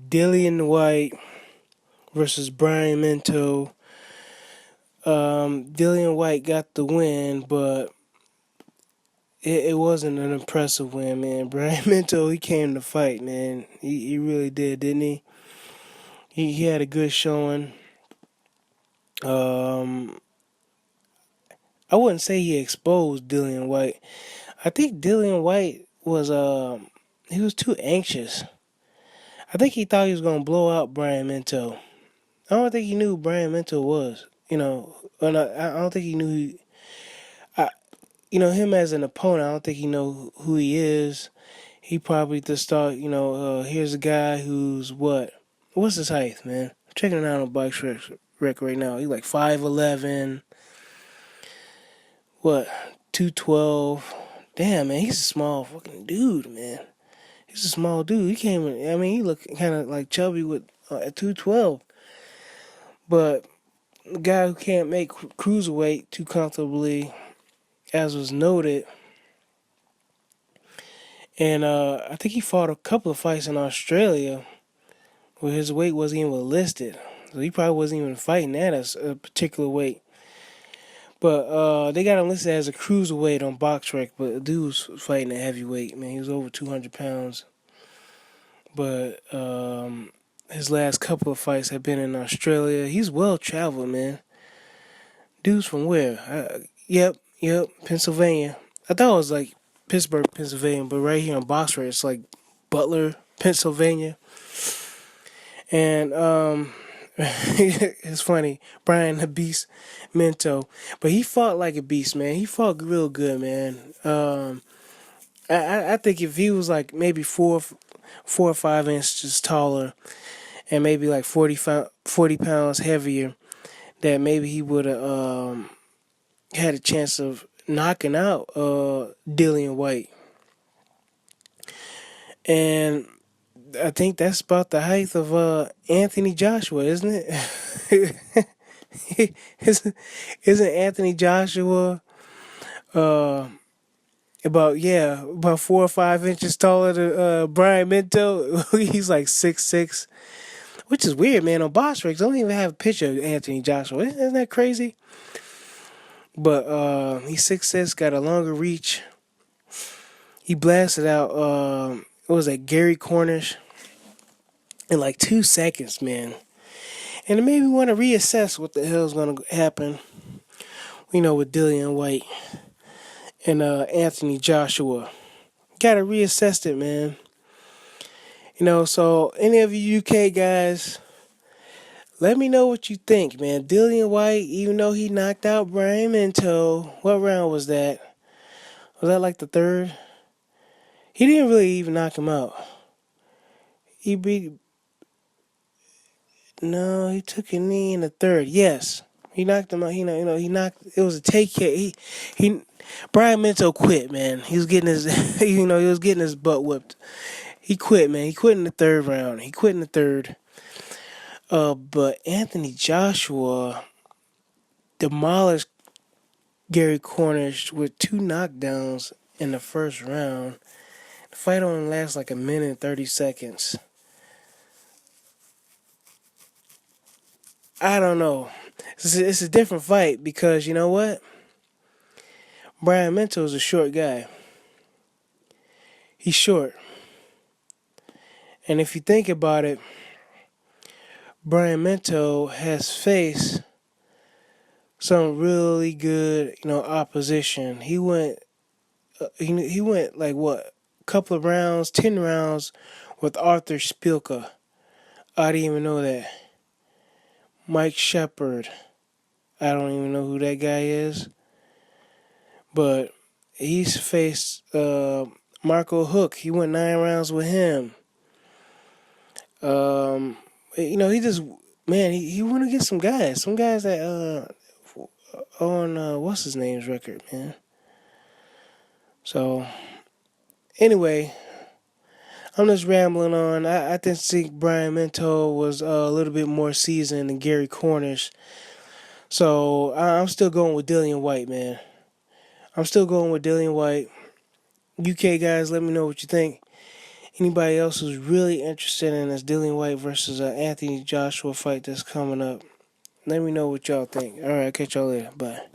Dillian Whyte versus Brian Minto. Dillian Whyte got the win, but it wasn't an impressive win, man. Brian Minto, he came to fight, man. He really did, didn't he? He had a good showing. Um, I wouldn't say he exposed Dillian Whyte. I think Dillian Whyte was he was too anxious. I think he thought he was gonna blow out Brian Minto. I don't think he knew who Brian Minto was. And I don't think he knew I, him as an opponent. I don't think he know who he is. He probably just thought, here's a guy who's what's his height, man? I'm checking it out on Bike Rec right now. He's like 5'11", what, 212. Damn, man, he's a small fucking dude, man. He's a small dude. He came in, I mean, he looked kind of like chubby with at 212. But the guy who can't make cruiserweight too comfortably, as was noted, and I think he fought a couple of fights in Australia where his weight wasn't even listed. So he probably wasn't even fighting at a particular weight. But they got him listed as a cruiserweight on BoxRec, but the dude was fighting at heavyweight, man. He was over 200 pounds. But his last couple of fights have been in Australia. He's well traveled, man. Dude's from where? Yep, Pennsylvania. I thought it was like Pittsburgh, Pennsylvania, but right here in BoxRec, it's like Butler, Pennsylvania. And it's funny, Brian the Beast Minto, but he fought like a beast, man. He fought real good, man. I think if he was like maybe 4 or 5 inches taller and maybe like 40 pounds heavier, that maybe he would have had a chance of knocking out Dillian Whyte. And I think that's about the height of Anthony Joshua, isn't it? Isn't Anthony Joshua about 4 or 5 inches taller than Brian Minto? He's like 6'6", which is weird, man. On Boss Rex, I don't even have a picture of Anthony Joshua. Isn't that crazy? But he's 6'6", got a longer reach. He blasted out what was that, Gary Cornish in like 2 seconds, man. And it made me want to reassess what the hell's going to happen, with Dillian Whyte and Anthony Joshua. Gotta reassess it, man. So any of you UK guys, let me know what you think, man. Dillian Whyte, even though he knocked out Brian Minto, what round was that? Was that like the third? He didn't really even knock him out. He beat... No, he took a knee in the third. Yes. He knocked him out. He knocked... It was a take care. Brian Minto quit, man. He was getting his... he was getting his butt whipped. He quit, man. He quit in the third round. He quit in the third. But Anthony Joshua demolished Gary Cornish with 2 knockdowns in the first round. The fight only lasts like a minute and 30 seconds. I don't know. It's a different fight because you know what? Brian Minto is a short guy. He's short. And if you think about it, Brian Minto has faced some really good, opposition. He went like what, a couple of rounds, 10 rounds with Arthur Spilka. I didn't even know that. Mike Shepard. I don't even know who that guy is. But he's faced Marco Hook. He went 9 rounds with him. He just, man, he want to get some guys. Some guys that on what's his name's record, man. So anyway, I'm just rambling on. I think Brian Minto was a little bit more seasoned than Gary Cornish. So I'm still going with Dillian Whyte, man. I'm still going with Dillian Whyte. UK guys, let me know what you think. Anybody else who's really interested in this Dillian Whyte versus Anthony Joshua fight that's coming up, let me know what y'all think. All right, catch y'all later. Bye.